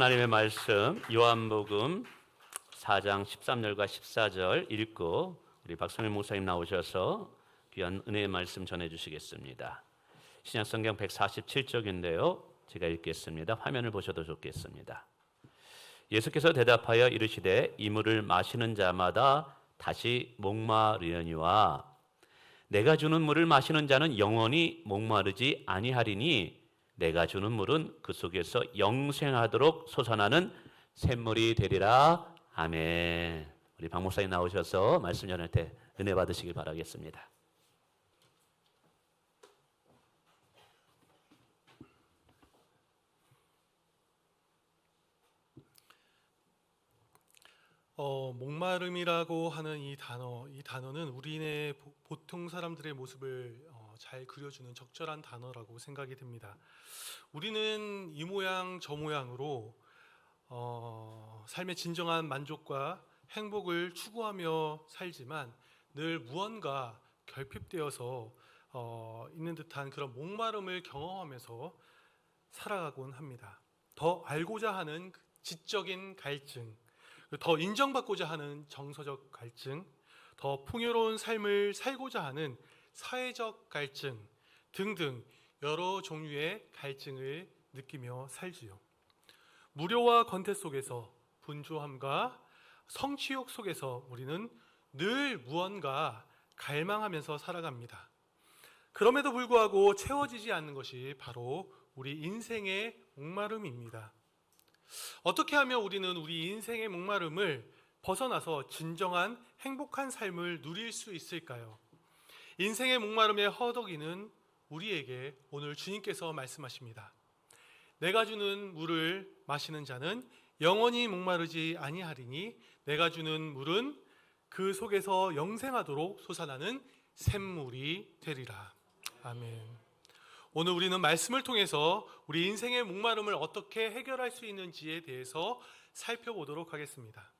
하나님의 말씀 요한복음 4장 13절과 14절 읽고 우리 박성일 목사님 나오셔서 귀한 은혜의 말씀 전해주시겠습니다. 신약성경 147쪽인데요. 제가 읽겠습니다. 화면을 보셔도 좋겠습니다. 예수께서 대답하여 이르시되 이 물을 마시는 자마다 다시 목마르려니와 내가 주는 물을 마시는 자는 영원히 목마르지 아니하리니 내가 주는 물은 그 속에서 영생하도록 솟아나는 샘물이 되리라. 아멘. 우리 박 목사님 나오셔서 말씀 전할 때 은혜 받으시길 바라겠습니다. 목마름이라고 하는 이 단어는 우리네 보통 사람들의 모습을 잘 그려주는 적절한 단어라고 생각이 듭니다. 우리는 이 모양 저 모양으로 삶의 진정한 만족과 행복을 추구하며 살지만 늘 무언가 결핍되어서 있는 듯한 그런 목마름을 경험하면서 살아가곤 합니다. 더 알고자 하는 지적인 갈증, 더 인정받고자 하는 정서적 갈증, 더 풍요로운 삶을 살고자 하는 사회적 갈증 등등 여러 종류의 갈증을 느끼며 살지요. 무료와 권태 속에서 분주함과 성취욕 속에서 우리는 늘 무언가 갈망하면서 살아갑니다. 그럼에도 불구하고 채워지지 않는 것이 바로 우리 인생의 목마름입니다. 어떻게 하면 우리는 우리 인생의 목마름을 벗어나서 진정한 행복한 삶을 누릴 수 있을까요? 인생의 목마름의 허덕이는 우리에게 오늘 주님께서 말씀하십니다. 내가 주는 물을 마시는 자는 영원히 목마르지 아니하리니 내가 주는 물은 그 속에서 영생하도록 솟아나는 샘물이 되리라. 아멘. 오늘 우리는 말씀을 통해서 우리 인생의 목마름을 어떻게 해결할 수 있는지에 대해서 살펴보도록 하겠습니다.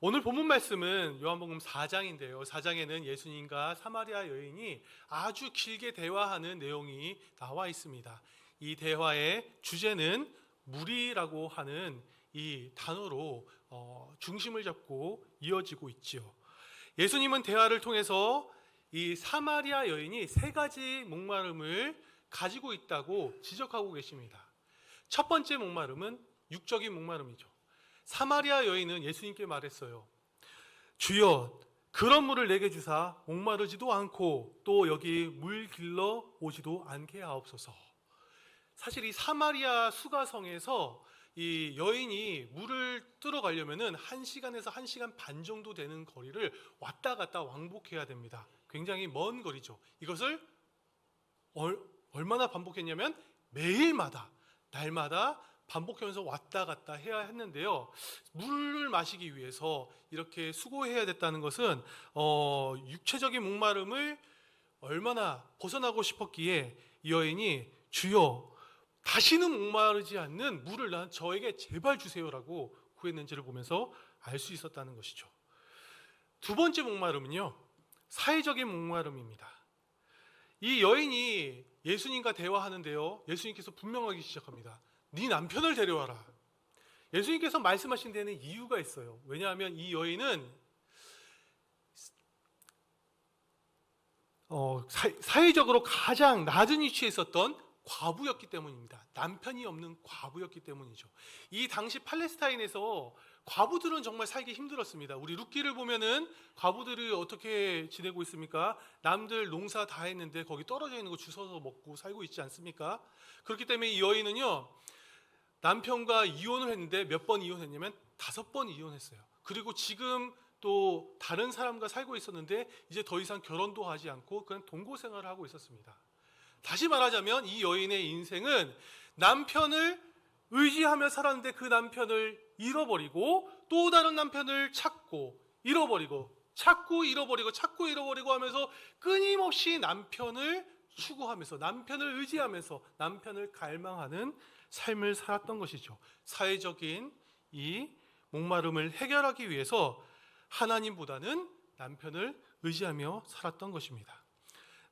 오늘 본문 말씀은 요한복음 4장인데요. 4장에는 예수님과 사마리아 여인이 아주 길게 대화하는 내용이 나와 있습니다. 이 대화의 주제는 물이라고 하는 이 단어로 중심을 잡고 이어지고 있지요. 예수님은 대화를 통해서 이 사마리아 여인이 세 가지 목마름을 가지고 있다고 지적하고 계십니다. 첫 번째 목마름은 육적인 목마름이죠. 사마리아 여인은 예수님께 말했어요. 주여, 그런 물을 내게 주사 목마르지도 않고 또 여기 물 길러 오지도 않게 하옵소서. 사실 이 사마리아 수가성에서 이 여인이 물을 뜨러 가려면은 1시간에서 1시간 반 정도 되는 거리를 왔다 갔다 왕복해야 됩니다. 굉장히 먼 거리죠. 이것을 얼마나 반복했냐면 매일마다 날마다 반복하면서 왔다 갔다 해야 했는데요. 물을 마시기 위해서 이렇게 수고해야 됐다는 것은 육체적인 목마름을 얼마나 벗어나고 싶었기에 이 여인이 주여 다시는 목마르지 않는 물을 저에게 제발 주세요라고 구했는지를 보면서 알 수 있었다는 것이죠. 두 번째 목마름은요, 사회적인 목마름입니다. 이 여인이 예수님과 대화하는데요, 예수님께서 분명하게 시작합니다. 네 남편을 데려와라. 예수님께서 말씀하신 데는 이유가 있어요. 왜냐하면 이 여인은 사회적으로 가장 낮은 위치에 있었던 과부였기 때문입니다. 남편이 없는 과부였기 때문이죠. 이 당시 팔레스타인에서 과부들은 정말 살기 힘들었습니다. 우리 룻기를 보면은 과부들이 어떻게 지내고 있습니까? 남들 농사 다 했는데 거기 떨어져 있는 거 주워서 먹고 살고 있지 않습니까? 그렇기 때문에 이 여인은요, 남편과 이혼을 했는데 몇 번 이혼했냐면 5번 이혼했어요. 그리고 지금 또 다른 사람과 살고 있었는데 이제 더 이상 결혼도 하지 않고 그냥 동거 생활을 하고 있었습니다. 다시 말하자면 이 여인의 인생은 남편을 의지하며 살았는데 그 남편을 잃어버리고 또 다른 남편을 찾고 잃어버리고 찾고 잃어버리고 하면서 끊임없이 남편을 추구하면서 남편을 의지하면서 남편을 갈망하는 삶을 살았던 것이죠. 사회적인 이 목마름을 해결하기 위해서 하나님보다는 남편을 의지하며 살았던 것입니다.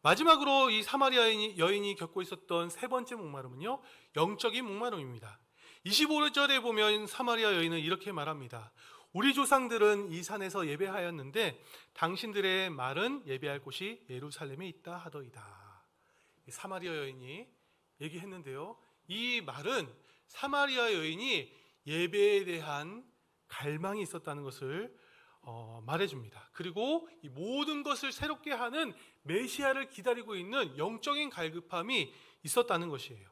마지막으로 이 사마리아 여인이 겪고 있었던 세 번째 목마름은요, 영적인 목마름입니다. 25절에 보면 사마리아 여인은 이렇게 말합니다. 우리 조상들은 이 산에서 예배하였는데 당신들의 말은 예배할 곳이 예루살렘에 있다 하더이다. 사마리아 여인이 얘기했는데요. 이 말은 사마리아 여인이 예배에 대한 갈망이 있었다는 것을 말해줍니다. 그리고 이 모든 것을 새롭게 하는 메시아를 기다리고 있는 영적인 갈급함이 있었다는 것이에요.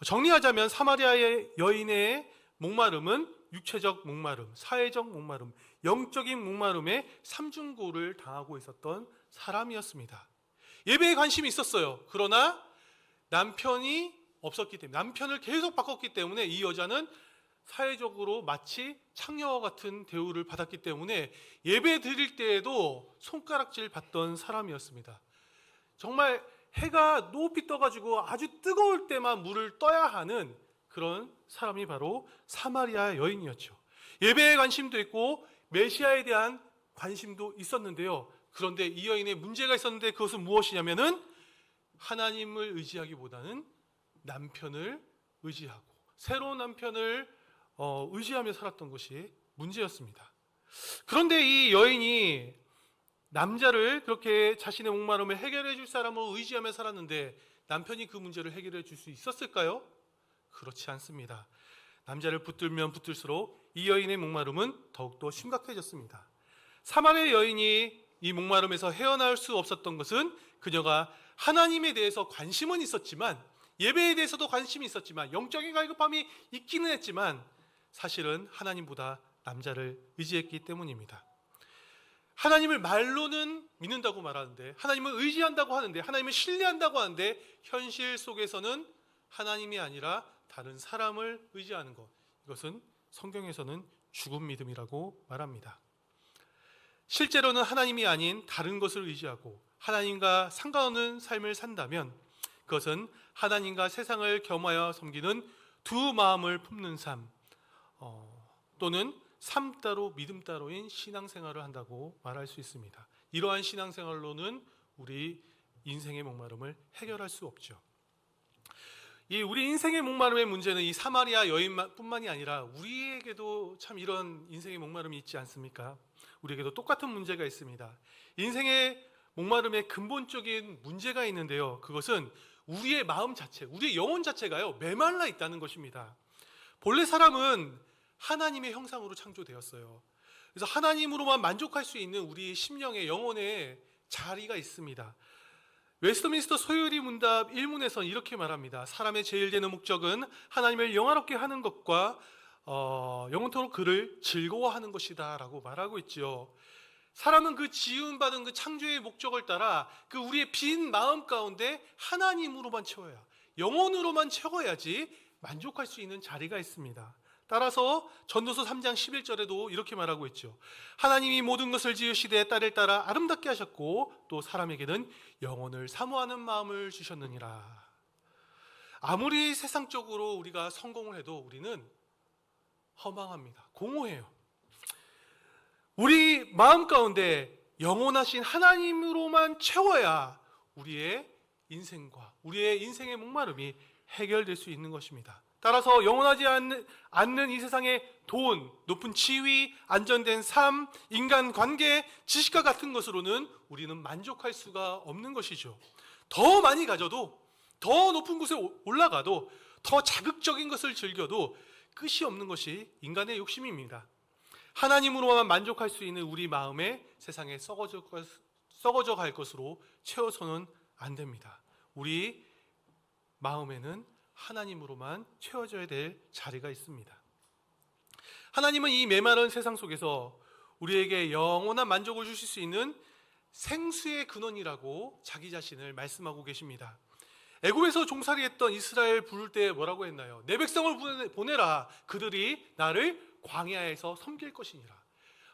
정리하자면 사마리아의 여인의 목마름은 육체적 목마름, 사회적 목마름, 영적인 목마름의 삼중고를 당하고 있었던 사람이었습니다. 예배에 관심이 있었어요. 그러나 남편이 없었기 때문에, 남편을 계속 바꿨기 때문에 이 여자는 사회적으로 마치 창녀와 같은 대우를 받았기 때문에 예배 드릴 때에도 손가락질 받던 사람이었습니다. 정말 해가 높이 떠가지고 아주 뜨거울 때만 물을 떠야 하는 그런 사람이 바로 사마리아 여인이었죠. 예배에 관심도 있고 메시아에 대한 관심도 있었는데요. 그런데 이 여인의 문제가 있었는데 그것은 무엇이냐면은 하나님을 의지하기보다는 남편을 의지하고 새로운 남편을 의지하며 살았던 것이 문제였습니다. 그런데 이 여인이 남자를 그렇게 자신의 목마름을 해결해 줄 사람을 의지하며 살았는데 남편이 그 문제를 해결해 줄 수 있었을까요? 그렇지 않습니다. 남자를 붙들면 붙들수록 이 여인의 목마름은 더욱더 심각해졌습니다. 사마리아 여인이 이 목마름에서 헤어나올 수 없었던 것은 그녀가 하나님에 대해서 관심은 있었지만, 예배에 대해서도 관심이 있었지만, 영적인 갈급함이 있기는 했지만 사실은 하나님보다 남자를 의지했기 때문입니다. 하나님을 말로는 믿는다고 말하는데, 하나님을 의지한다고 하는데, 하나님을 신뢰한다고 하는데 현실 속에서는 하나님이 아니라 다른 사람을 의지하는 것, 이것은 성경에서는 죽은 믿음이라고 말합니다. 실제로는 하나님이 아닌 다른 것을 의지하고 하나님과 상관없는 삶을 산다면 그것은 하나님과 세상을 겸하여 섬기는 두 마음을 품는 삶, 또는 삶 따로 믿음 따로인 신앙생활을 한다고 말할 수 있습니다. 이러한 신앙생활로는 우리 인생의 목마름을 해결할 수 없죠. 이 우리 인생의 목마름의 문제는 이 사마리아 여인뿐만이 아니라 우리에게도 참 이런 인생의 목마름이 있지 않습니까? 우리에게도 똑같은 문제가 있습니다. 인생의 목마름의 근본적인 문제가 있는데요. 그것은 우리의 마음 자체, 우리의 영혼 자체가요, 메말라 있다는 것입니다. 본래 사람은 하나님의 형상으로 창조되었어요. 그래서 하나님으로만 만족할 수 있는 우리 심령의 영혼의 자리가 있습니다. 웨스트민스터 소요리 문답 1문에서는 이렇게 말합니다. 사람의 제일 되는 목적은 하나님을 영화롭게 하는 것과 영원토록 그를 즐거워하는 것이다 라고 말하고 있지요. 사람은 그 지음받은 그 창조의 목적을 따라 그 우리의 빈 마음 가운데 하나님으로만 채워야, 영혼으로만 채워야지 만족할 수 있는 자리가 있습니다. 따라서 전도서 3장 11절에도 이렇게 말하고 있죠. 하나님이 모든 것을 지으시되 딸을 따라 아름답게 하셨고 또 사람에게는 영혼을 사모하는 마음을 주셨느니라. 아무리 세상적으로 우리가 성공을 해도 우리는 허망합니다. 공허해요. 우리 마음 가운데 영원하신 하나님으로만 채워야 우리의 인생과 우리의 인생의 목마름이 해결될 수 있는 것입니다. 따라서 영원하지 않는 이 세상의 돈, 높은 지위, 안전된 삶, 인간관계, 지식과 같은 것으로는 우리는 만족할 수가 없는 것이죠. 더 많이 가져도, 더 높은 곳에 올라가도, 더 자극적인 것을 즐겨도 끝이 없는 것이 인간의 욕심입니다. 하나님으로만 만족할 수 있는 우리 마음에 세상에 썩어져 갈 것으로 채워서는 안 됩니다. 우리 마음에는 하나님으로만 채워져야 될 자리가 있습니다. 하나님은 이 메마른 세상 속에서 우리에게 영원한 만족을 주실 수 있는 생수의 근원이라고 자기 자신을 말씀하고 계십니다. 애굽에서 종살이했던 이스라엘 부를 때 뭐라고 했나요? 내 백성을 보내라. 그들이 나를 광야에서 섬길 것이니라.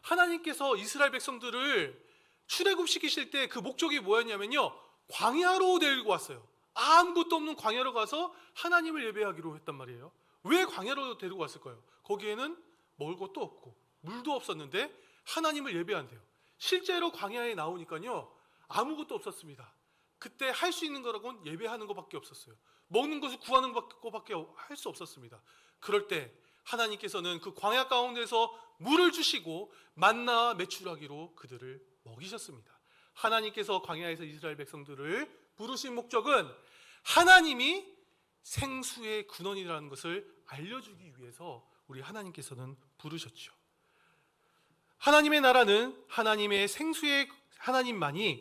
하나님께서 이스라엘 백성들을 출애굽시키실 때 그 목적이 뭐였냐면요, 광야로 데리고 왔어요. 아무것도 없는 광야로 가서 하나님을 예배하기로 했단 말이에요. 왜 광야로 데리고 왔을까요? 거기에는 먹을 것도 없고 물도 없었는데 하나님을 예배한대요. 실제로 광야에 나오니까요, 아무것도 없었습니다. 그때 할 수 있는 거라고는 예배하는 것밖에 없었어요. 먹는 것을 구하는 것밖에 할 수 없었습니다. 그럴 때 하나님께서는 그 광야 가운데서 물을 주시고 만나와 메추라기로 그들을 먹이셨습니다. 하나님께서 광야에서 이스라엘 백성들을 부르신 목적은 하나님이 생수의 근원이라는 것을 알려주기 위해서 우리 하나님께서는 부르셨죠. 하나님의 나라는 하나님만이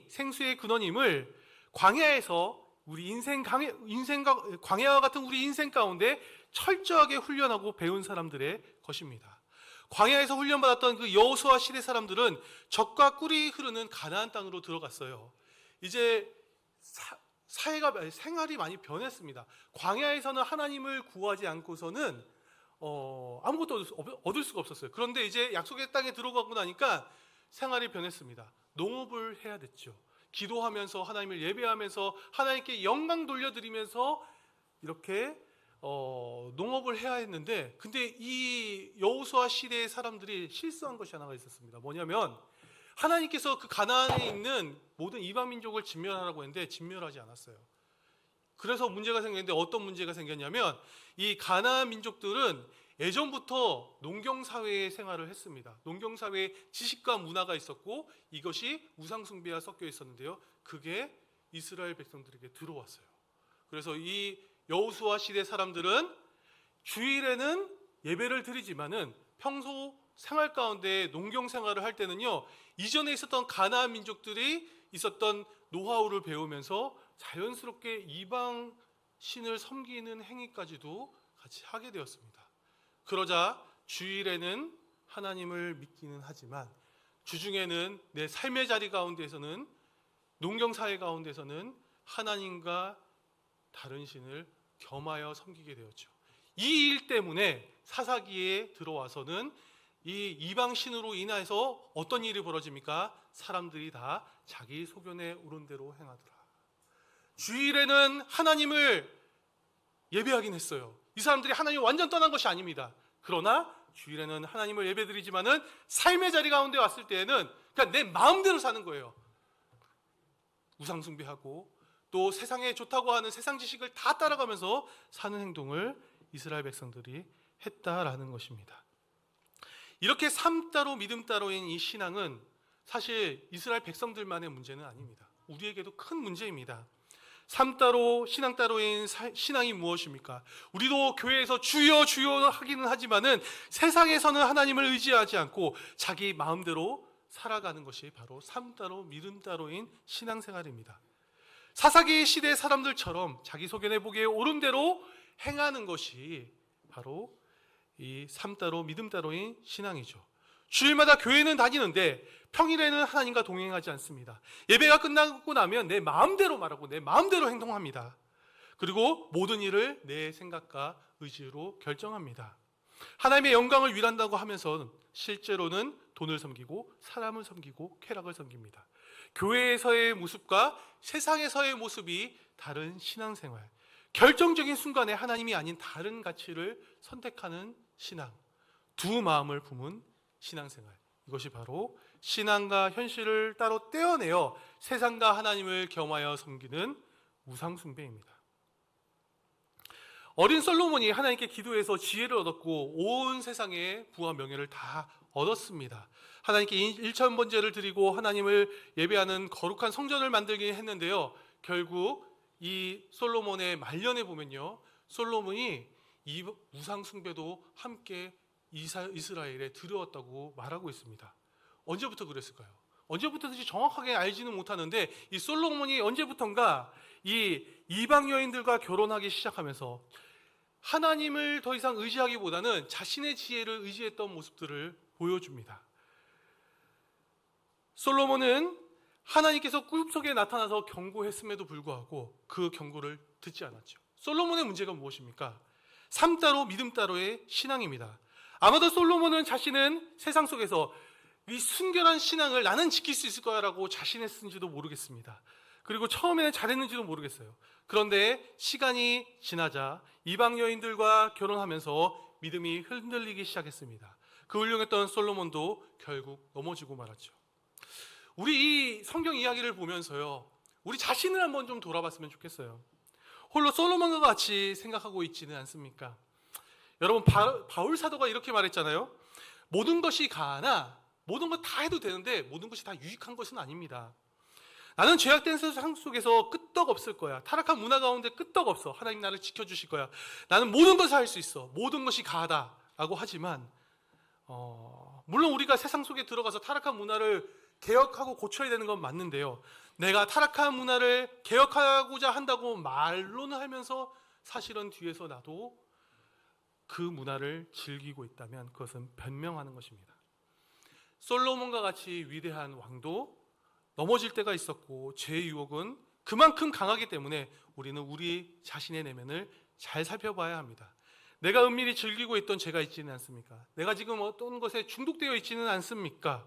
생수의 근원임을 광야에서 우리 광야와 같은 우리 인생 가운데 철저하게 훈련하고 배운 사람들의 것입니다. 광야에서 훈련받았던 그 여호수아 시대 사람들은 젖과 꿀이 흐르는 가나안 땅으로 들어갔어요. 이제 생활이 많이 변했습니다. 광야에서는 하나님을 구하지 않고서는 아무것도 얻을 수가 없었어요. 그런데 이제 약속의 땅에 들어가고 나니까 생활이 변했습니다. 농업을 해야 됐죠. 기도하면서 하나님을 예배하면서 하나님께 영광 돌려드리면서 이렇게 농업을 해야 했는데, 근데 이 여호수아 시대의 사람들이 실수한 것이 하나가 있었습니다. 뭐냐면 하나님께서 그 가나안에 있는 모든 이방 민족을 진멸하라고 했는데 진멸하지 않았어요. 그래서 문제가 생겼는데, 어떤 문제가 생겼냐면 이 가나안 민족들은 예전부터 농경사회의 생활을 했습니다. 농경사회에 지식과 문화가 있었고 이것이 우상숭배와 섞여 있었는데요, 그게 이스라엘 백성들에게 들어왔어요. 그래서 이 여호수아 시대 사람들은 주일에는 예배를 드리지만은 평소 생활 가운데 농경 생활을 할 때는요, 이전에 있었던 가나안 민족들이 있었던 노하우를 배우면서 자연스럽게 이방 신을 섬기는 행위까지도 같이 하게 되었습니다. 그러자 주일에는 하나님을 믿기는 하지만 주중에는 내 삶의 자리 가운데서는, 농경사회 가운데서는 하나님과 다른 신을 겸하여 섬기게 되었죠. 이 일 때문에 사사기에 들어와서는 이 이방 신으로 인해서 어떤 일이 벌어집니까? 사람들이 다 자기 소견에 오른 대로 행하더라. 주일에는 하나님을 예배하긴 했어요. 이 사람들이 하나님을 완전 떠난 것이 아닙니다. 그러나 주일에는 하나님을 예배드리지만은 삶의 자리 가운데 왔을 때에는 그냥 내 마음대로 사는 거예요. 우상 숭배하고 또 세상에 좋다고 하는 세상 지식을 다 따라가면서 사는 행동을 이스라엘 백성들이 했다라는 것입니다. 이렇게 삶 따로 믿음 따로인 이 신앙은 사실 이스라엘 백성들만의 문제는 아닙니다. 우리에게도 큰 문제입니다. 삶 따로 신앙 따로인 신앙이 무엇입니까? 우리도 교회에서 주여 주여 하기는 하지만은 세상에서는 하나님을 의지하지 않고 자기 마음대로 살아가는 것이 바로 삶 따로 믿음 따로인 신앙생활입니다. 사사기 시대 사람들처럼 자기 소견에 보기에 옳은 대로 행하는 것이 바로 이 삶 따로 믿음 따로인 신앙이죠. 주일마다 교회는 다니는데 평일에는 하나님과 동행하지 않습니다. 예배가 끝나고 나면 내 마음대로 말하고 내 마음대로 행동합니다. 그리고 모든 일을 내 생각과 의지로 결정합니다. 하나님의 영광을 위한다고 하면서 실제로는 돈을 섬기고 사람을 섬기고 쾌락을 섬깁니다. 교회에서의 모습과 세상에서의 모습이 다른 신앙생활, 결정적인 순간에 하나님이 아닌 다른 가치를 선택하는 신앙, 두 마음을 품은 신앙생활, 이것이 바로 신앙과 현실을 따로 떼어내어 세상과 하나님을 겸하여 섬기는 우상숭배입니다. 어린 솔로몬이 하나님께 기도해서 지혜를 얻었고 온 세상의 부와 명예를 다 얻었습니다. 하나님께 일천번제를 드리고 하나님을 예배하는 거룩한 성전을 만들긴 했는데요, 결국 이 솔로몬의 말년에 보면요, 솔로몬이 이 우상숭배도 함께 이스라엘에 들여왔다고 말하고 있습니다. 언제부터 그랬을까요? 언제부터인지 정확하게 알지는 못하는데 이 솔로몬이 언제부턴가 이 이방 여인들과 결혼하기 시작하면서 하나님을 더 이상 의지하기보다는 자신의 지혜를 의지했던 모습들을 보여줍니다. 솔로몬은 하나님께서 꿈속에 나타나서 경고했음에도 불구하고 그 경고를 듣지 않았죠. 솔로몬의 문제가 무엇입니까? 삶 따로 믿음 따로의 신앙입니다. 아마도 솔로몬은 자신은 세상 속에서 이 순결한 신앙을 나는 지킬 수 있을 거야라고 자신했는지도 모르겠습니다. 그리고 처음에는 잘했는지도 모르겠어요. 그런데 시간이 지나자 이방 여인들과 결혼하면서 믿음이 흔들리기 시작했습니다. 그 훌륭했던 솔로몬도 결국 넘어지고 말았죠. 우리 이 성경 이야기를 보면서요, 우리 자신을 한번 좀 돌아봤으면 좋겠어요. 홀로 솔로몬과 같이 생각하고 있지는 않습니까? 여러분 바울 사도가 이렇게 말했잖아요. 모든 것이 가하나 모든 것 다 해도 되는데 모든 것이 다 유익한 것은 아닙니다. 나는 죄악된 세상 속에서 끄떡 없을 거야. 타락한 문화 가운데 끄떡 없어. 하나님 나를 지켜주실 거야. 나는 모든 것을 할 수 있어. 모든 것이 가하다라고 하지만 물론 우리가 세상 속에 들어가서 타락한 문화를 개혁하고 고쳐야 되는 건 맞는데요. 내가 타락한 문화를 개혁하고자 한다고 말로는 하면서 사실은 뒤에서 나도 그 문화를 즐기고 있다면 그것은 변명하는 것입니다. 솔로몬과 같이 위대한 왕도 넘어질 때가 있었고 죄의 유혹은 그만큼 강하기 때문에 우리는 우리 자신의 내면을 잘 살펴봐야 합니다. 내가 은밀히 즐기고 있던 죄가 있지는 않습니까? 내가 지금 어떤 것에 중독되어 있지는 않습니까?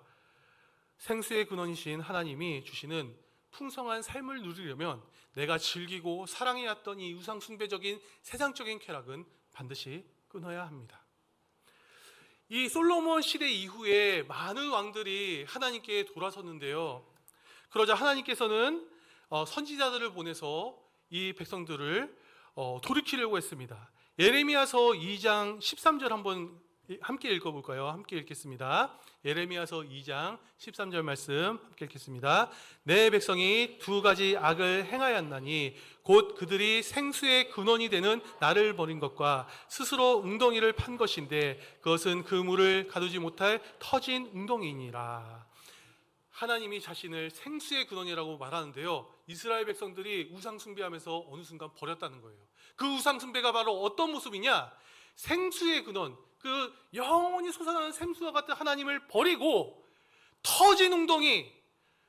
생수의 근원이신 하나님이 주시는 풍성한 삶을 누리려면 내가 즐기고 사랑해왔던 이 우상 숭배적인 세상적인 쾌락은 반드시 끊어야 합니다. 이 솔로몬 시대 이후에 많은 왕들이 하나님께 돌아섰는데요. 그러자 하나님께서는 선지자들을 보내서 이 백성들을 돌이키려고 했습니다. 예레미야서 2장 13절 한번 함께 읽어볼까요? 함께 읽겠습니다. 예레미야서 2장 13절 말씀 함께 읽겠습니다. 내 백성이 두 가지 악을 행하였나니 곧 그들이 생수의 근원이 되는 나를 버린 것과 스스로 웅덩이를 판 것인데 그것은 그 물을 가두지 못할 터진 웅덩이니라. 하나님이 자신을 생수의 근원이라고 말하는데요. 이스라엘 백성들이 우상 숭배하면서 어느 순간 버렸다는 거예요. 그 우상 숭배가 바로 어떤 모습이냐? 생수의 근원, 그 영원히 솟아나는 생수와 같은 하나님을 버리고 터진 웅덩이,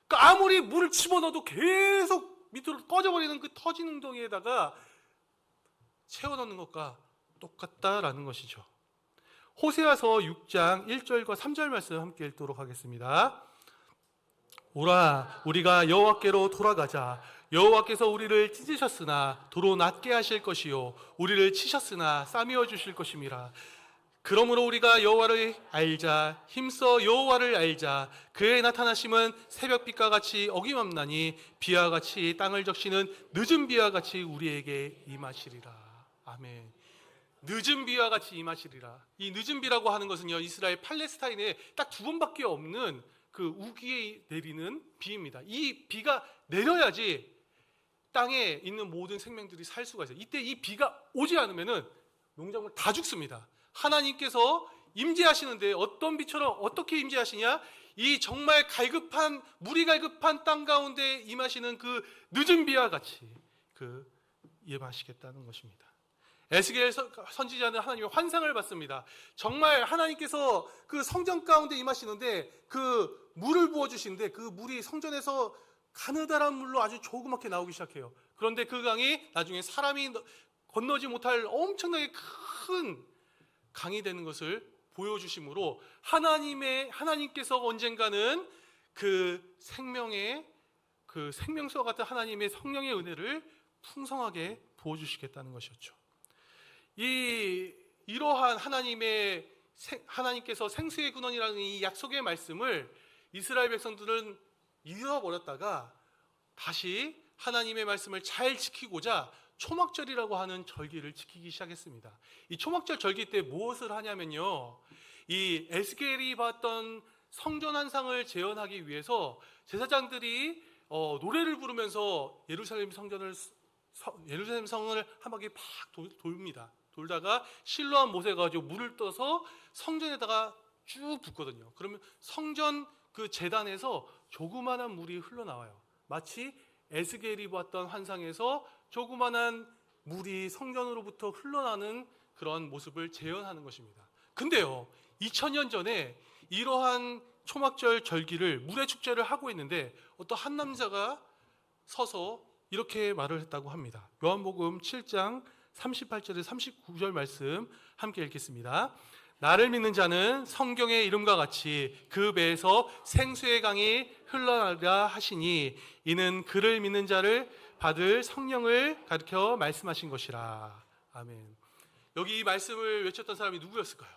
그 아무리 물을 집어넣어도 계속 밑으로 꺼져버리는 그 터진 웅덩이에다가 채워넣는 것과 똑같다라는 것이죠. 호세아서 6장 1절과 3절 말씀 함께 읽도록 하겠습니다. 오라 우리가 여호와께로 돌아가자. 여호와께서 우리를 찢으셨으나 도로 낮게 하실 것이요 우리를 치셨으나 싸매어 주실 것임이라. 그러므로 우리가 여호와를 알자. 힘써 여호와를 알자. 그의 나타나심은 새벽빛과 같이 어김없나니 비와 같이 땅을 적시는 늦은 비와 같이 우리에게 임하시리라. 아멘. 늦은 비와 같이 임하시리라. 이 늦은 비라고 하는 것은요, 이스라엘 팔레스타인에 딱 두 번밖에 없는 그 우기에 내리는 비입니다. 이 비가 내려야지 땅에 있는 모든 생명들이 살 수가 있어요. 이때 이 비가 오지 않으면은 농작물 다 죽습니다. 하나님께서 임재하시는데 어떤 비처럼 어떻게 임재하시냐? 이 정말 갈급한 물이 갈급한 땅 가운데 임하시는 그 늦은 비와 같이 임하시겠다는 것입니다. 에스겔 선지자는 하나님의 환상을 받습니다. 정말 하나님께서 그 성전 가운데 임하시는데 그 물을 부어주시는데 그 물이 성전에서 가느다란 물로 아주 조그맣게 나오기 시작해요. 그런데 그 강이 나중에 사람이 건너지 못할 엄청나게 큰 강이 되는 것을 보여주심으로 하나님께서 언젠가는 그 생명의 그 생명수와 같은 하나님의 성령의 은혜를 풍성하게 부어주시겠다는 것이었죠. 이러한 하나님께서 생수의 근원이라는 이 약속의 말씀을 이스라엘 백성들은 잃어버렸다가 다시 하나님의 말씀을 잘 지키고자 초막절이라고 하는 절기를 지키기 시작했습니다. 이 초막절 절기 때 무엇을 하냐면요, 이 에스겔이 봤던 성전 환상을 재현하기 위해서 제사장들이 노래를 부르면서 예루살렘 성을 한 바퀴 팍 돌립니다. 돌다가 실로암 못에 가지고 물을 떠서 성전에다가 쭉 붓거든요. 그러면 성전 그 제단에서 조그만한 물이 흘러나와요. 마치 에스겔이 봤던 환상에서 조그만한 물이 성전으로부터 흘러나는 그런 모습을 재현하는 것입니다. 근데요, 2000년 전에 이러한 초막절 절기를 물의 축제를 하고 있는데 어떤 한 남자가 서서 이렇게 말을 했다고 합니다. 요한복음 7장 38절에서 39절 말씀 함께 읽겠습니다. 나를 믿는 자는 성경의 이름과 같이 그 배에서 생수의 강이 흘러나가리라 하시니 이는 그를 믿는 자를 받을 성령을 가리켜 말씀하신 것이라. 아멘. 여기 이 말씀을 외쳤던 사람이 누구였을까요?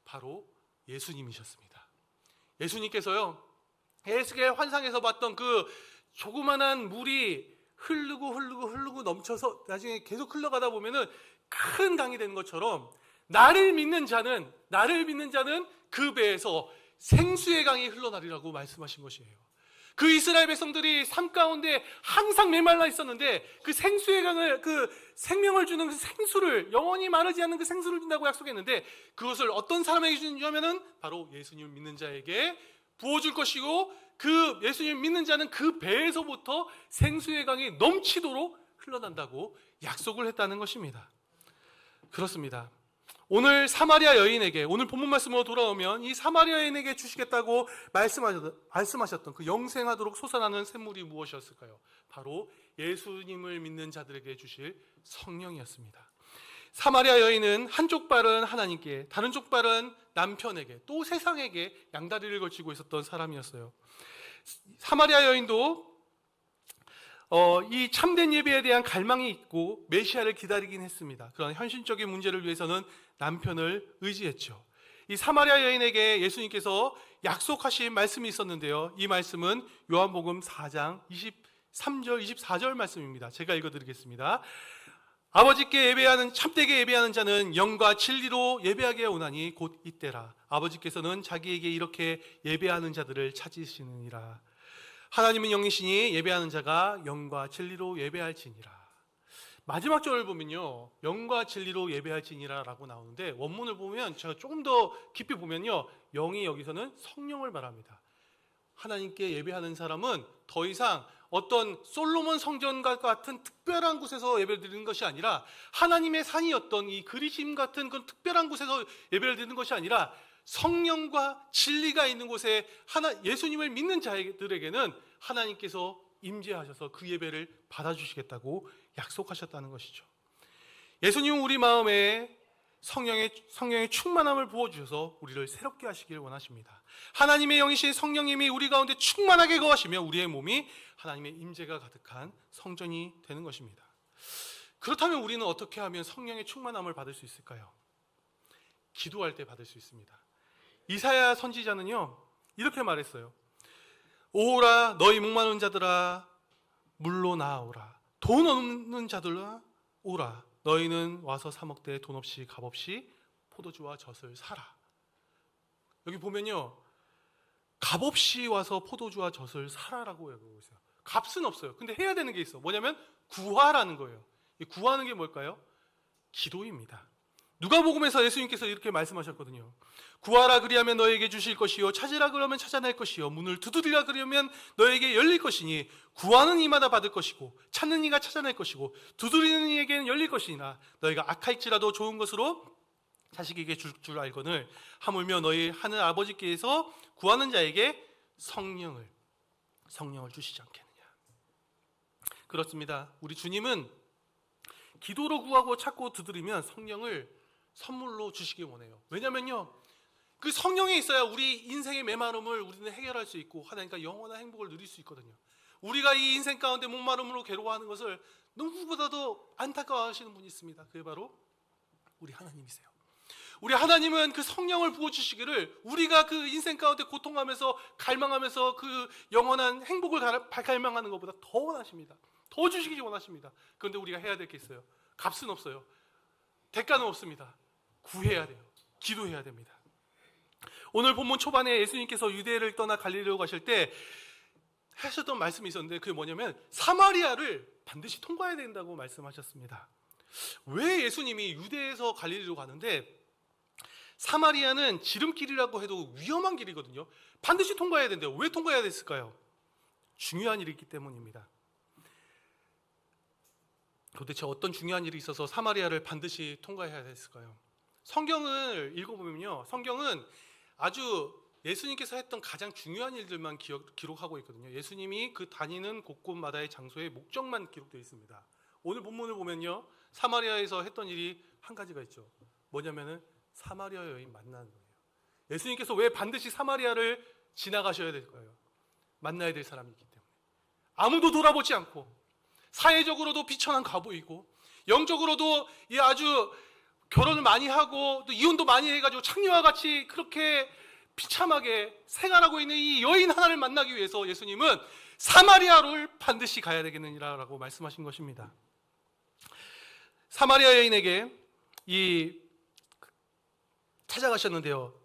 바로 예수님이셨습니다. 예수님께서요, 에스겔 환상에서 봤던 그 조그만한 물이 흐르고 넘쳐서 나중에 계속 흘러가다 보면은 큰 강이 되는 것처럼 나를 믿는 자는 그 배에서 생수의 강이 흘러나리라고 말씀하신 것이에요. 그 이스라엘 백성들이 삶 가운데 항상 메말라 있었는데 그 생수의 강을, 그 생명을 주는 그 생수를, 영원히 마르지 않는 그 생수를 준다고 약속했는데 그것을 어떤 사람에게 주냐면은 바로 예수님을 믿는 자에게 부어줄 것이고, 그 예수님을 믿는 자는 그 배에서부터 생수의 강이 넘치도록 흘러난다고 약속을 했다는 것입니다. 그렇습니다. 오늘 사마리아 여인에게, 오늘 본문 말씀으로 돌아오면 이 사마리아 여인에게 주시겠다고 말씀하셨던 그 영생하도록 솟아나는 샘물이 무엇이었을까요? 바로 예수님을 믿는 자들에게 주실 성령이었습니다. 사마리아 여인은 한쪽 발은 하나님께, 다른 쪽 발은 남편에게, 또 세상에게 양다리를 걸치고 있었던 사람이었어요. 사마리아 여인도 이 참된 예배에 대한 갈망이 있고 메시아를 기다리긴 했습니다. 그런 현실적인 문제를 위해서는 남편을 의지했죠. 이 사마리아 여인에게 예수님께서 약속하신 말씀이 있었는데요. 이 말씀은 요한복음 4장 23절, 24절 말씀입니다. 제가 읽어드리겠습니다. 아버지께 예배하는, 참되게 예배하는 자는 영과 진리로 예배하게 오나니 곧 이때라. 아버지께서는 자기에게 이렇게 예배하는 자들을 찾으시느니라. 하나님은 영이시니 예배하는 자가 영과 진리로 예배할지니라. 마지막 절을 보면요, 영과 진리로 예배할지니라 라고 나오는데, 원문을 보면 제가 조금 더 깊이 보면요, 영이 여기서는 성령을 말합니다. 하나님께 예배하는 사람은 더 이상 어떤 솔로몬 성전과 같은 특별한 곳에서 예배를 드리는 것이 아니라, 하나님의 산이었던 이 그리심 같은 그런 특별한 곳에서 예배를 드리는 것이 아니라 성령과 진리가 있는 곳에 예수님을 믿는 자들에게는 하나님께서 임재하셔서 그 예배를 받아주시겠다고 약속하셨다는 것이죠. 예수님은 우리 마음에 성령의 충만함을 부어주셔서 우리를 새롭게 하시길 원하십니다. 하나님의 영이신 성령님이 우리 가운데 충만하게 거하시며 우리의 몸이 하나님의 임재가 가득한 성전이 되는 것입니다. 그렇다면 우리는 어떻게 하면 성령의 충만함을 받을 수 있을까요? 기도할 때 받을 수 있습니다. 이사야 선지자는요, 이렇게 말했어요. 오라 너희 목마른 자들아 물로 나아오라. 돈 없는 자들아 오라. 너희는 와서 사 먹되 돈 없이 값 없이 포도주와 젖을 사라. 여기 보면요, 값 없이 와서 포도주와 젖을 사라라고 여기고 있어요. 값은 없어요. 근데 해야 되는 게 있어. 뭐냐면 구하라는 거예요. 이 구하는 게 뭘까요? 기도입니다. 누가복음에서 예수님께서 이렇게 말씀하셨거든요. 구하라 그리하면 너에게 주실 것이요, 찾으라 그러면 찾아낼 것이요, 문을 두드리라 그러면 너에게 열릴 것이니, 구하는 이마다 받을 것이고 찾는 이가 찾아낼 것이고 두드리는 이에게는 열릴 것이니라. 너희가 악할지라도 좋은 것으로 자식에게 줄 알거늘 하물며 너희 하늘 아버지께서 구하는 자에게 성령을 주시지 않겠느냐. 그렇습니다. 우리 주님은 기도로 구하고 찾고 두드리면 성령을 선물로 주시기 원해요. 왜냐면요, 그 성령이 있어야 우리 인생의 메마름을 우리는 해결할 수 있고 하나님과 영원한 행복을 누릴 수 있거든요. 우리가 이 인생 가운데 목마름으로 괴로워하는 것을 누구보다도 안타까워하시는 분이 있습니다. 그게 바로 우리 하나님이세요. 우리 하나님은 그 성령을 부어주시기를, 우리가 그 인생 가운데 고통하면서 갈망하면서 그 영원한 행복을 갈망하는 것보다 더 원하십니다. 더 주시기 원하십니다. 그런데 우리가 해야 될 게 있어요. 값은 없어요. 대가는 없습니다. 구해야 돼요. 기도해야 됩니다. 오늘 본문 초반에 예수님께서 유대를 떠나 갈릴리로 가실 때 하셨던 말씀이 있었는데, 그게 뭐냐면 사마리아를 반드시 통과해야 된다고 말씀하셨습니다. 왜 예수님이 유대에서 갈릴리로 가는데, 사마리아는 지름길이라고 해도 위험한 길이거든요. 반드시 통과해야 된대요. 왜 통과해야 됐을까요? 중요한 일이 있기 때문입니다. 도대체 어떤 중요한 일이 있어서 사마리아를 반드시 통과해야 됐을까요? 성경을 읽어보면요, 성경은 아주 예수님께서 했던 가장 중요한 일들만 기록하고 있거든요. 예수님이 그 다니는 곳곳마다의 장소의 목적만 기록되어 있습니다. 오늘 본문을 보면요, 사마리아에서 했던 일이 한 가지가 있죠. 뭐냐면은 사마리아 여인 만나는 거예요. 예수님께서 왜 반드시 사마리아를 지나가셔야 될까요? 만나야 될 사람이 있기 때문에. 아무도 돌아보지 않고, 사회적으로도 비천한 가보이고, 영적으로도 아주 결혼을 많이 하고 또 이혼도 많이 해가지고 창녀와 같이 그렇게 비참하게 생활하고 있는 이 여인 하나를 만나기 위해서 예수님은 사마리아를 반드시 가야 되겠느니라고 말씀하신 것입니다. 사마리아 여인에게 이 찾아가셨는데요.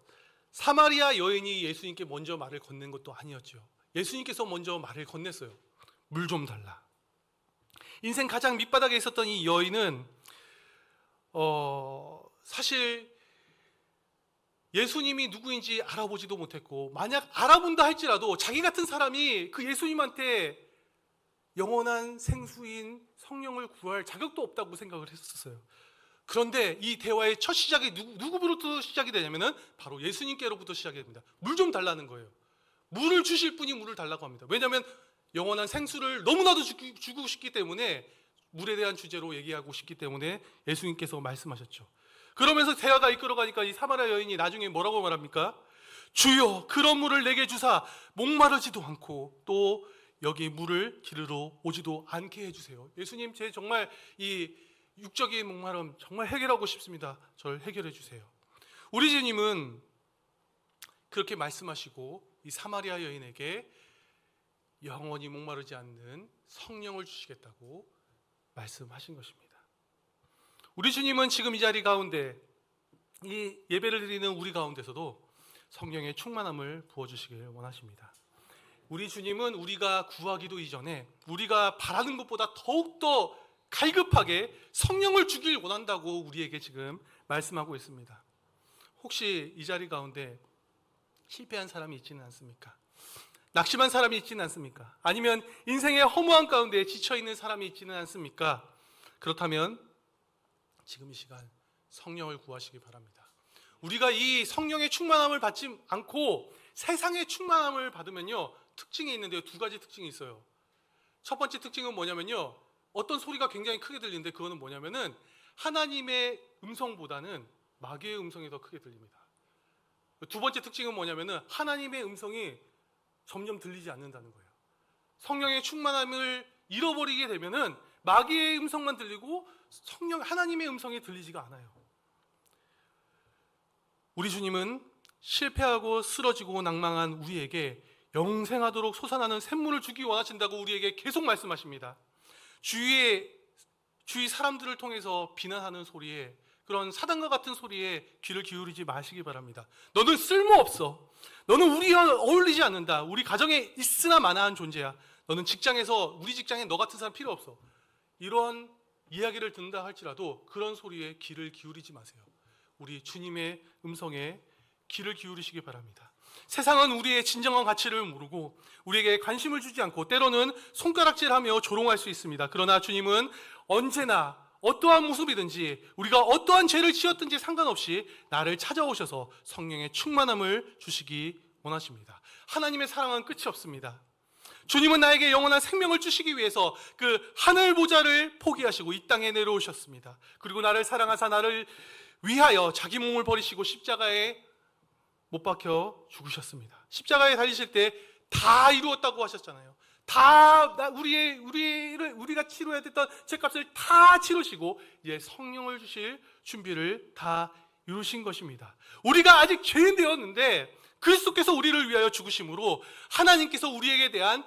사마리아 여인이 예수님께 먼저 말을 건넨 것도 아니었죠. 예수님께서 먼저 말을 건넸어요. 물 좀 달라. 인생 가장 밑바닥에 있었던 이 여인은 사실 예수님이 누구인지 알아보지도 못했고, 만약 알아본다 할지라도 자기 같은 사람이 그 예수님한테 영원한 생수인 성령을 구할 자격도 없다고 생각을 했었어요. 그런데 이 대화의 첫 시작이 누구부터 시작이 되냐면은 바로 예수님께로부터 시작이 됩니다. 물 좀 달라는 거예요. 물을 주실 분이 물을 달라고 합니다. 왜냐하면 영원한 생수를 너무나도 주고 싶기 때문에, 물에 대한 주제로 얘기하고 싶기 때문에 예수님께서 말씀하셨죠. 그러면서 대화가 이끌어가니까 이 사마리아 여인이 나중에 뭐라고 말합니까? 주여, 그런 물을 내게 주사 목마르지도 않고 또 여기 물을 기르러 오지도 않게 해주세요. 예수님, 제 정말 이 육적인 목마름 정말 해결하고 싶습니다. 저를 해결해 주세요. 우리 주님은 그렇게 말씀하시고 이 사마리아 여인에게 영원히 목마르지 않는 성령을 주시겠다고 말씀하신 것입니다. 우리 주님은 지금 이 자리 가운데, 이 예배를 드리는 우리 가운데서도 성령의 충만함을 부어주시길 원하십니다. 우리 주님은 우리가 구하기도 이전에 우리가 바라는 것보다 더욱더 갈급하게 성령을 주길 원한다고 우리에게 지금 말씀하고 있습니다. 혹시 이 자리 가운데 실패한 사람이 있지는 않습니까? 낙심한 사람이 있지는 않습니까? 아니면 인생의 허무한 가운데 지쳐있는 사람이 있지는 않습니까? 그렇다면 지금 이 시간 성령을 구하시기 바랍니다. 우리가 이 성령의 충만함을 받지 않고 세상의 충만함을 받으면요, 특징이 있는데요. 두 가지 특징이 있어요. 첫 번째 특징은 뭐냐면요, 어떤 소리가 굉장히 크게 들리는데 그거는 뭐냐면은 하나님의 음성보다는 마귀의 음성이 더 크게 들립니다. 두 번째 특징은 뭐냐면은 하나님의 음성이 점점 들리지 않는다는 거예요. 성령의 충만함을 잃어버리게 되면은 마귀의 음성만 들리고 하나님의 음성이 들리지가 않아요. 우리 주님은 실패하고 쓰러지고 낭망한 우리에게 영생하도록 솟아나는 샘물을 주기 원하신다고 우리에게 계속 말씀하십니다. 주위 사람들을 통해서 비난하는 소리에, 그런 사단과 같은 소리에 귀를 기울이지 마시기 바랍니다. 너는 쓸모없어. 너는 우리와 어울리지 않는다. 우리 가정에 있으나 마나한 존재야. 너는 직장에서, 우리 직장에 너 같은 사람 필요 없어. 이런 이야기를 듣는다 할지라도 그런 소리에 귀를 기울이지 마세요. 우리 주님의 음성에 귀를 기울이시기 바랍니다. 세상은 우리의 진정한 가치를 모르고 우리에게 관심을 주지 않고 때로는 손가락질하며 조롱할 수 있습니다. 그러나 주님은 언제나 어떠한 모습이든지 우리가 어떠한 죄를 지었든지 상관없이 나를 찾아오셔서 성령의 충만함을 주시기 원하십니다. 하나님의 사랑은 끝이 없습니다. 주님은 나에게 영원한 생명을 주시기 위해서 그 하늘 보좌를 포기하시고 이 땅에 내려오셨습니다. 그리고 나를 사랑하사 나를 위하여 자기 몸을 버리시고 십자가에 못 박혀 죽으셨습니다. 십자가에 달리실 때 다 이루었다고 하셨잖아요. 다 우리가 치러야 됐던 죄값을 다 치르시고 이제 성령을 주실 준비를 다 이루신 것입니다. 우리가 아직 죄인 되었는데 그리스도께서 우리를 위하여 죽으심으로 하나님께서 우리에게 대한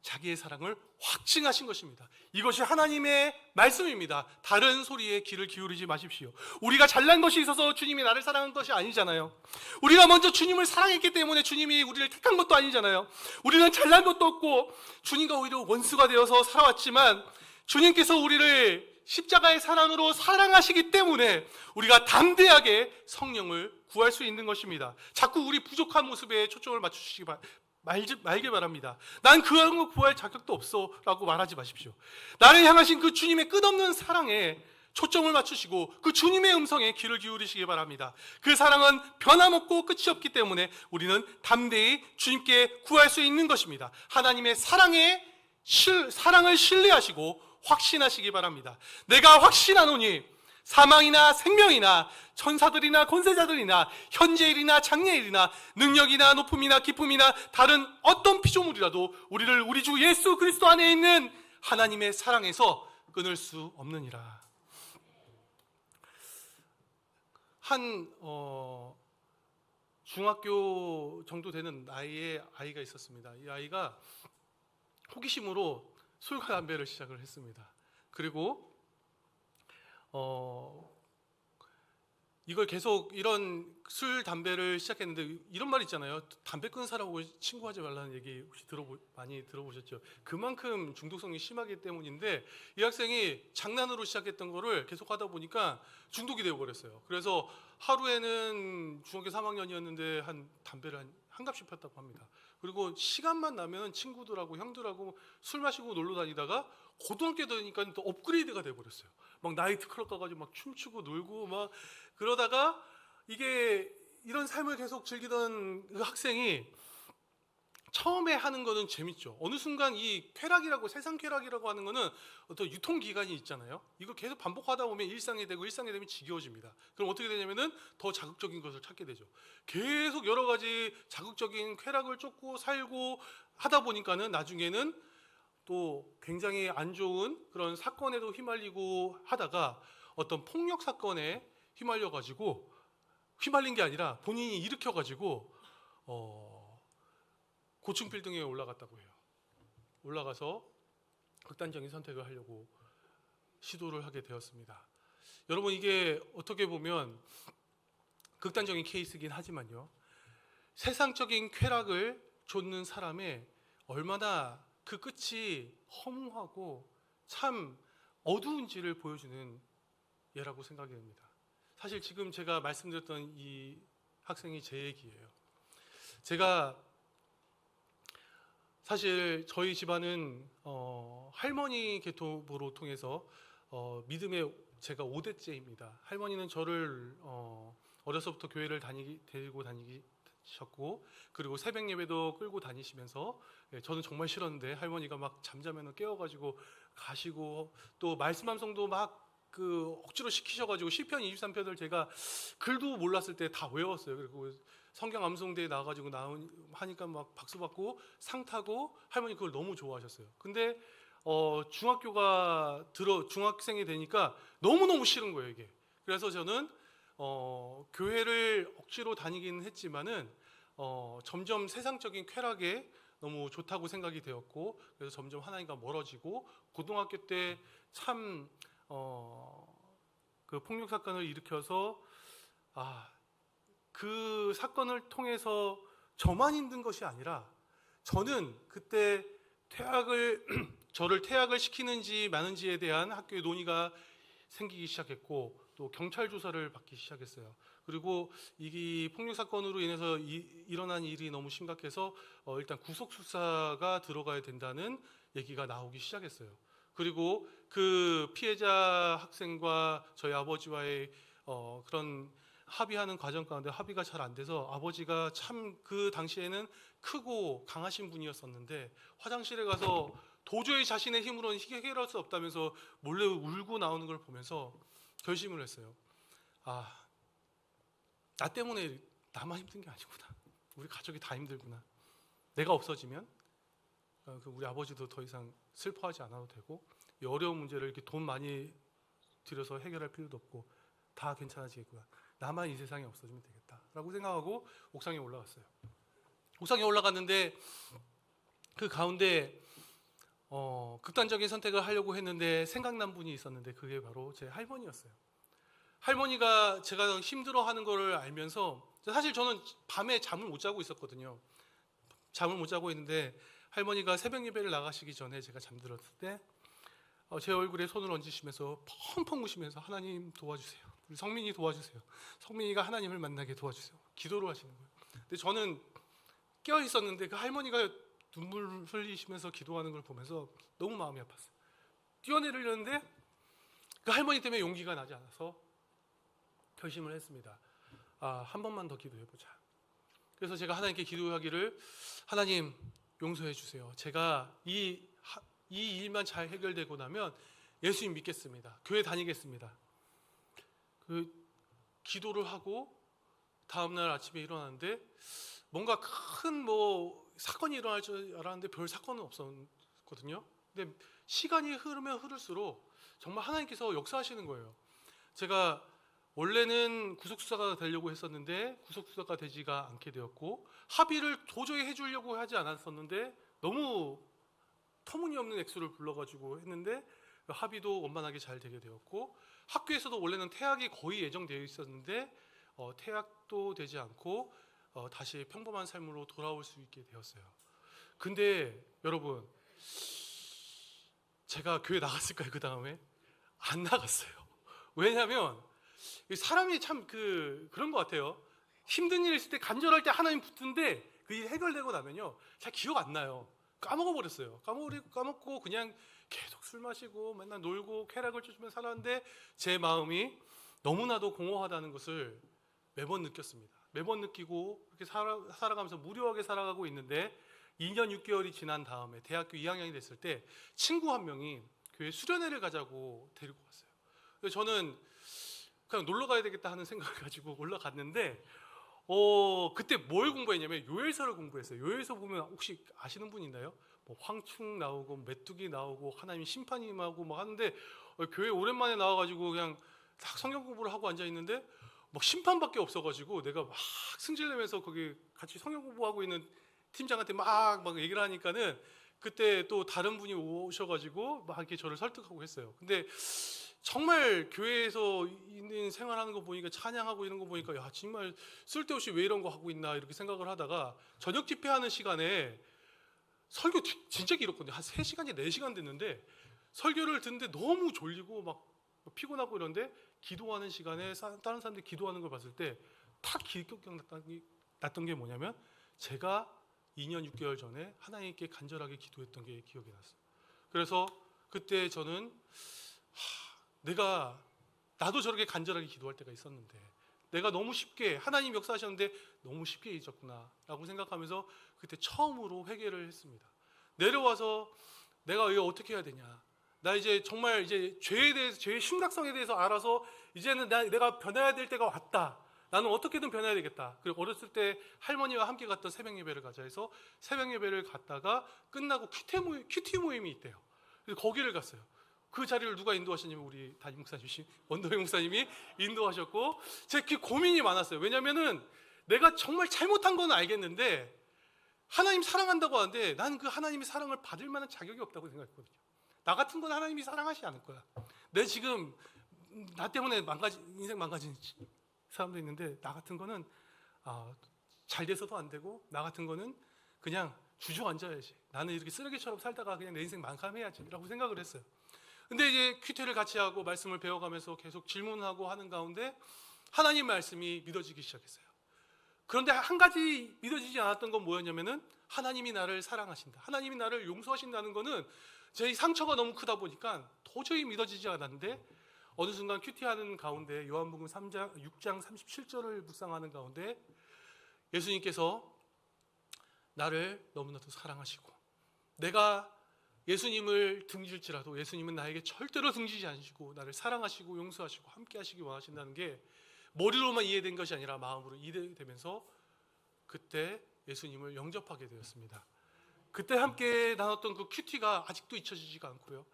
자기의 사랑을 확증하신 것입니다. 이것이 하나님의 말씀입니다. 다른 소리에 귀를 기울이지 마십시오. 우리가 잘난 것이 있어서 주님이 나를 사랑한 것이 아니잖아요. 우리가 먼저 주님을 사랑했기 때문에 주님이 우리를 택한 것도 아니잖아요. 우리는 잘난 것도 없고 주님과 오히려 원수가 되어서 살아왔지만 주님께서 우리를 십자가의 사랑으로 사랑하시기 때문에 우리가 담대하게 성령을 구할 수 있는 것입니다. 자꾸 우리 부족한 모습에 초점을 맞추시기 말길 바랍니다. 난 그런 거 구할 자격도 없어 라고 말하지 마십시오. 나를 향하신 그 주님의 끝없는 사랑에 초점을 맞추시고 그 주님의 음성에 귀를 기울이시기 바랍니다. 그 사랑은 변함없고 끝이 없기 때문에 우리는 담대히 주님께 구할 수 있는 것입니다. 하나님의 사랑을 신뢰하시고 확신하시기 바랍니다. 내가 확신하노니 사망이나 생명이나 천사들이나 권세자들이나 현재일이나 장래일이나 능력이나 높음이나 기쁨이나 다른 어떤 피조물이라도 우리를 우리 주 예수 그리스도 안에 있는 하나님의 사랑에서 끊을 수 없느니라. 한 중학교 정도 되는 나이의 아이가 있었습니다. 이 아이가 호기심으로 술과 담배를 시작을 했습니다. 그리고 이걸 계속 이런 술 담배를 시작했는데 이런 말 있잖아요. 담배 끊는 사람하고 친구하지 말라는 얘기 혹시 많이 들어보셨죠? 그만큼 중독성이 심하기 때문인데 이 학생이 장난으로 시작했던 거를 계속 하다 보니까 중독이 되어 버렸어요. 그래서 하루에는 중학교 3학년이었는데 한 담배를 한 갑씩 폈다고 합니다. 그리고 시간만 나면 친구들하고 형들하고 술 마시고 놀러 다니다가 고등학교 되니까 또 업그레이드가 돼 버렸어요. 막 나이트 클럽 가가지고 막 춤추고 놀고 막 그러다가 이게 이런 삶을 계속 즐기던 그 학생이 처음에 하는 거는 재밌죠. 어느 순간 이 쾌락이라고 세상 쾌락이라고 하는 거는 어떤 유통 기간이 있잖아요. 이걸 계속 반복하다 보면 일상이 되고 일상이 되면 지겨워집니다. 그럼 어떻게 되냐면은 더 자극적인 것을 찾게 되죠. 계속 여러 가지 자극적인 쾌락을 쫓고 살고 하다 보니까는 나중에는 또 굉장히 안 좋은 그런 사건에도 휘말리고 하다가 어떤 폭력 사건에 휘말려 가지고 휘말린 게 아니라 본인이 일으켜 가지고 고층 빌딩에 올라갔다고 해요. 올라가서 극단적인 선택을 하려고 시도를 하게 되었습니다. 여러분 이게 어떻게 보면 극단적인 케이스이긴 하지만요. 세상적인 쾌락을 좇는 사람의 얼마나 그 끝이 허무하고 참 어두운지를 보여주는 예라고 생각이 됩니다. 사실 지금 제가 말씀드렸던 이 학생이 제 얘기예요. 제가 사실 저희 집안은 할머니 계통으로 통해서 믿음의 제가 5대째입니다. 할머니는 저를 어려서부터 교회를 데리고 다니셨고 그리고 새벽 예배도 끌고 다니시면서 저는 정말 싫었는데 할머니가 막 잠자면 깨워가지고 가시고 또 말씀 암송도 막 그 억지로 시키셔가지고 시편 23편을 제가 글도 몰랐을 때 다 외웠어요. 그리고 성경 암송대에 나와가지고 하니까 막 박수 받고 상 타고 할머니 그걸 너무 좋아하셨어요. 근데 중학생이 되니까 너무너무 싫은 거예요 이게. 그래서 저는 교회를 억지로 다니긴 했지만은 점점 세상적인 쾌락에 너무 좋다고 생각이 되었고 그래서 점점 하나님과 멀어지고 고등학교 때 참 그 폭력 사건을 일으켜서 그 사건을 통해서 저만 힘든 것이 아니라 저는 그때 저를 퇴학을 시키는지 마는지에 대한 학교의 논의가 생기기 시작했고 또 경찰 조사를 받기 시작했어요. 그리고 이 폭력 사건으로 인해서 일어난 일이 너무 심각해서 일단 구속 수사가 들어가야 된다는 얘기가 나오기 시작했어요. 그리고 그 피해자 학생과 저희 아버지와의 그런 합의하는 과정 가운데 합의가 잘 안 돼서 아버지가 참 그 당시에는 크고 강하신 분이었었는데 화장실에 가서 도저히 자신의 힘으로는 해결할 수 없다면서 몰래 울고 나오는 걸 보면서 결심을 했어요. 나 때문에 나만 힘든 게 아니구나. 우리 가족이 다 힘들구나. 내가 없어지면 우리 아버지도 더 이상 슬퍼하지 않아도 되고 이 어려운 문제를 이렇게 돈 많이 들여서 해결할 필요도 없고 다 괜찮아지겠구나. 나만 이 세상에 없어지면 되겠다라고 생각하고 옥상에 올라갔어요. 옥상에 올라갔는데 그 가운데 극단적인 선택을 하려고 했는데 생각난 분이 있었는데 그게 바로 제 할머니였어요. 할머니가 제가 힘들어하는 거를 알면서 사실 저는 밤에 잠을 못 자고 있었거든요. 잠을 못 자고 있는데 할머니가 새벽 예배를 나가시기 전에 제가 잠들었을 때 제 얼굴에 손을 얹으시면서 펑펑 우시면서 하나님 도와주세요. 우리 성민이 도와주세요. 성민이가 하나님을 만나게 도와주세요. 기도를 하시는 거예요. 근데 저는 깨어 있었는데 그 할머니가 눈물 흘리시면서 기도하는 걸 보면서 너무 마음이 아팠어요. 뛰어내리려는데 그 할머니 때문에 용기가 나지 않아서 결심을 했습니다. 한 번만 더 기도해보자. 그래서 제가 하나님께 기도하기를 하나님 용서해 주세요. 제가 이 일만 잘 해결되고 나면 예수님 믿겠습니다. 교회 다니겠습니다. 그 기도를 하고 다음날 아침에 일어났는데 뭔가 큰 사건이 일어날 줄 알았는데 별 사건은 없었거든요. 근데 시간이 흐르면 흐를수록 정말 하나님께서 역사하시는 거예요. 제가 원래는 구속수사가 되려고 했었는데 구속수사가 되지가 않게 되었고 합의를 도저히 해주려고 하지 않았었는데 너무 터무니없는 액수를 불러가지고 했는데 합의도 원만하게 잘 되게 되었고, 학교에서도 원래는 퇴학이 거의 예정되어 있었는데 퇴학도 되지 않고 다시 평범한 삶으로 돌아올 수 있게 되었어요. 근데 여러분, 제가 교회 나갔을까요? 그 다음에 안 나갔어요. 왜냐하면 사람이 참 그런 것 같아요. 힘든 일 있을 때, 간절할 때 하나님 붙는데 그 일 해결되고 나면요, 잘 기억 안 나요. 까먹어버렸어요. 까먹고 그냥 계속 술 마시고 맨날 놀고 쾌락을 쫓으며 살았는데 제 마음이 너무나도 공허하다는 것을 매번 느꼈습니다. 매번 느끼고 그렇게 살아가면서 무료하게 살아가고 있는데 2년 6개월이 지난 다음에 대학교 2학년이 됐을 때 친구 한 명이 교회 수련회를 가자고 데리고 왔어요. 그래서 저는 그냥 놀러 가야 되겠다 하는 생각을 가지고 올라갔는데 그때 뭘 공부했냐면 요엘서를 공부했어요. 요엘서 보면 혹시 아시는 분 있나요? 뭐 황충 나오고 메뚜기 나오고 하나님 심판이 임하고 뭐 하는데 교회 오랜만에 나와가지고 그냥 딱 성경 공부를 하고 앉아 있는데 막 심판밖에 없어가지고 내가 막 승질내면서 거기 같이 성경 공부하고 있는 팀장한테 막 얘기를 하니까는 그때 또 다른 분이 오셔가지고 막 이렇게 저를 설득하고 했어요. 근데 정말 교회에서 있는 생활하는 거 보니까, 찬양하고 이런 거 보니까 야 정말 쓸데없이 왜 이런 거 하고 있나 이렇게 생각을 하다가 저녁 집회하는 시간에 설교 진짜 길었거든요. 한 3시간이 4시간 됐는데 설교를 듣는데 너무 졸리고 막 피곤하고 이런데 기도하는 시간에 다른 사람들이 기도하는 걸 봤을 때 탁 기억났던 게 뭐냐면 제가 2년 6개월 전에 하나님께 간절하게 기도했던 게 기억이 났어요. 그래서 그때 저는 나도 저렇게 간절하게 기도할 때가 있었는데 내가 너무 쉽게 하나님 역사하셨는데 너무 쉽게 잊었구나 라고 생각하면서 그때 처음으로 회개를 했습니다. 내려와서 내가 이거 어떻게 해야 되냐, 나 이제 정말 이제 죄에 대해서, 죄의 심각성에 대해서 알아서 이제는 내가 변해야 될 때가 왔다, 나는 어떻게든 변해야 되겠다. 그리고 어렸을 때 할머니와 함께 갔던 새벽 예배를 가자 해서 새벽 예배를 갔다가 끝나고 큐티 모임이 있대요. 그래서 거기를 갔어요. 그 자리를 누가 인도하셨냐면 우리 담임 목사님이신 원도희 목사님이 인도하셨고, 제가 고민이 많았어요. 왜냐면은 내가 정말 잘못한 건 알겠는데 하나님 사랑한다고 하는데 나는 그 하나님의 사랑을 받을 만한 자격이 없다고 생각했거든요. 나 같은 건 하나님이 사랑하시지 않을 거야. 내 지금 나 때문에 인생 망가진 사람도 있는데 나 같은 거는 잘 돼서도 안 되고, 나 같은 거는 그냥 주저앉아야지, 나는 이렇게 쓰레기처럼 살다가 그냥 내 인생 망감해야지 라고 생각을 했어요. 근데 이제 큐티를 같이 하고 말씀을 배워가면서 계속 질문하고 하는 가운데 하나님 말씀이 믿어지기 시작했어요. 그런데 한 가지 믿어지지 않았던 건 뭐였냐면은 하나님이 나를 사랑하신다, 하나님이 나를 용서하신다는 거는 제 상처가 너무 크다 보니까 도저히 믿어지지 않았는데, 어느 순간 큐티하는 가운데 요한복음 6장 37절을 묵상하는 가운데 예수님께서 나를 너무나도 사랑하시고, 내가 예수님을 등질지라도 예수님은 나에게 절대로 등지지 않으시고 나를 사랑하시고 용서하시고 함께 하시기 원하신다는 게 머리로만 이해된 것이 아니라 마음으로 이해되면서 그때 예수님을 영접하게 되었습니다. 그때 함께 나눴던 그 큐티가 아직도 잊혀지지가 않고요.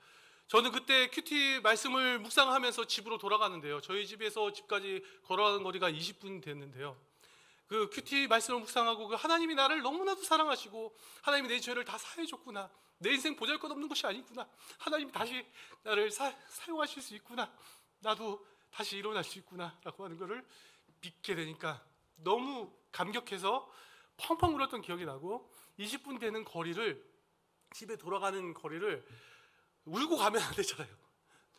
저는 그때 큐티 말씀을 묵상하면서 집으로 돌아가는데요, 저희 집에서 집까지 걸어가는 거리가 20분 됐는데요, 그 큐티 말씀을 묵상하고 그 하나님이 나를 너무나도 사랑하시고 하나님이 내 죄를 다 사해줬구나, 내 인생 보잘것없는 것이 아니구나, 하나님이 다시 나를 사용하실 수 있구나, 나도 다시 일어날 수 있구나 라고 하는 것을 믿게 되니까 너무 감격해서 펑펑 울었던 기억이 나고, 20분 되는 거리를, 집에 돌아가는 거리를 울고 가면 안 되잖아요.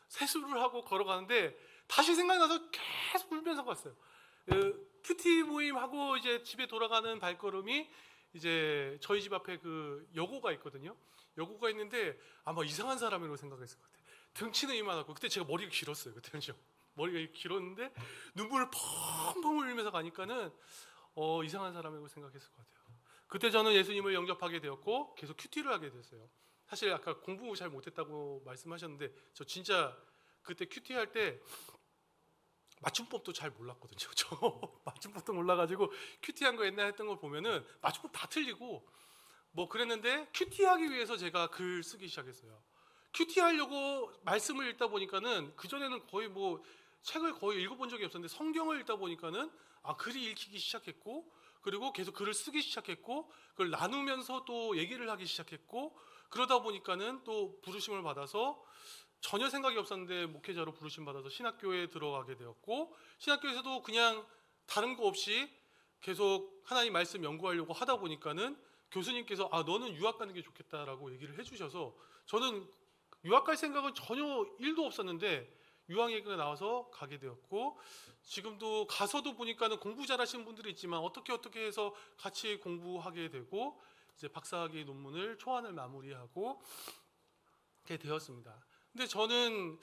세수를 하고 걸어가는데 다시 생각나서 계속 울면서 갔어요. 큐티 모임하고 이제 집에 돌아가는 발걸음이 이제 저희 집 앞에 그 여고가 있거든요. 여고가 있는데 아마 이상한 사람이라고 생각했을 것 같아요. 등치는 이만하고, 그때 제가 머리가 길었어요. 그때는요. 머리가 길었는데 눈물을 펑펑 흘리면서 가니까는 이상한 사람이라고 생각했을 것 같아요. 그때 저는 예수님을 영접하게 되었고 계속 큐티를 하게 됐어요. 사실 아까 공부 잘 못했다고 말씀하셨는데 저 진짜 그때 큐티 할 때 맞춤법도 잘 몰랐거든요. 저 맞춤법도 몰라가지고 큐티한 거 옛날에 했던 거 보면은 맞춤법 다 틀리고 뭐 그랬는데, 큐티하기 위해서 제가 글 쓰기 시작했어요. 큐티하려고 말씀을 읽다 보니까는 그전에는 거의 뭐 책을 거의 읽어본 적이 없었는데 성경을 읽다 보니까는 글이 읽히기 시작했고, 그리고 계속 글을 쓰기 시작했고, 그걸 나누면서 또 얘기를 하기 시작했고, 그러다 보니까는 또 부르심을 받아서 전혀 생각이 없었는데 목회자로 부르심 받아서 신학교에 들어가게 되었고, 신학교에서도 그냥 다른 거 없이 계속 하나님 말씀 연구하려고 하다 보니까는 교수님께서 너는 유학 가는 게 좋겠다라고 얘기를 해주셔서, 저는 유학 갈 생각은 전혀 1도 없었는데 유학 얘기가 나와서 가게 되었고, 지금도 가서도 보니까는 공부 잘하시는 분들이 있지만 어떻게 해서 같이 공부하게 되고 이제 박사학위 논문을 초안을 마무리하고 이렇게 되었습니다. 근데 저는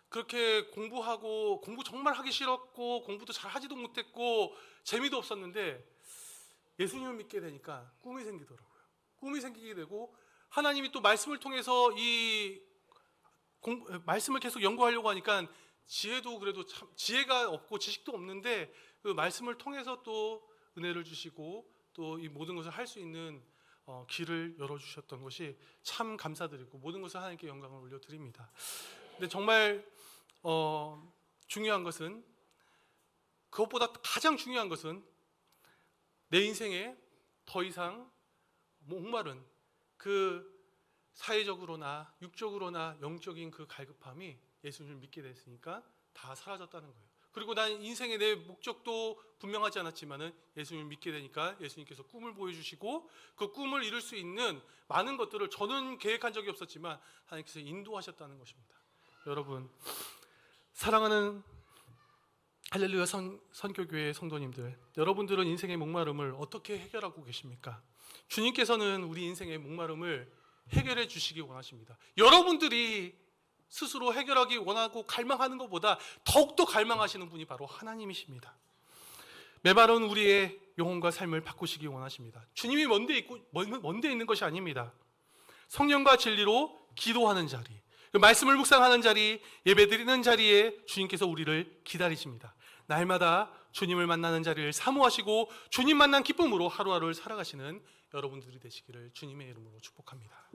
그렇게 공부 정말 하기 싫었고 공부도 잘 하지도 못했고 재미도 없었는데 예수님을 믿게 되니까 꿈이 생기더라고요. 꿈이 생기게 되고 하나님이 또 말씀을 통해서 말씀을 계속 연구하려고 하니까 지혜도 그래도 참 지혜가 없고 지식도 없는데 그 말씀을 통해서 또 은혜를 주시고 또 이 모든 것을 할 수 있는 길을 열어주셨던 것이 참 감사드리고 모든 것을 하나님께 영광을 올려드립니다. 근데 정말 중요한 것은, 그것보다 가장 중요한 것은 내 인생에 더 이상 목마른 그 사회적으로나 육적으로나 영적인 그 갈급함이 예수님을 믿게 됐으니까 다 사라졌다는 거예요. 그리고 난 인생의 내 목적도 분명하지 않았지만은 예수님을 믿게 되니까 예수님께서 꿈을 보여주시고 그 꿈을 이룰 수 있는 많은 것들을 저는 계획한 적이 없었지만 하나님께서 인도하셨다는 것입니다. 여러분, 사랑하는 할렐루야 선교교회 성도님들, 여러분들은 인생의 목마름을 어떻게 해결하고 계십니까? 주님께서는 우리 인생의 목마름을 해결해 주시기 원하십니다. 여러분들이 스스로 해결하기 원하고 갈망하는 것보다 더욱더 갈망하시는 분이 바로 하나님이십니다. 메마른 우리의 영혼과 삶을 바꾸시기 원하십니다. 주님이 먼데 있는 것이 아닙니다. 성령과 진리로 기도하는 자리, 말씀을 묵상하는 자리, 예배드리는 자리에 주님께서 우리를 기다리십니다. 날마다 주님을 만나는 자리를 사모하시고 주님 만난 기쁨으로 하루하루를 살아가시는 여러분들이 되시기를 주님의 이름으로 축복합니다.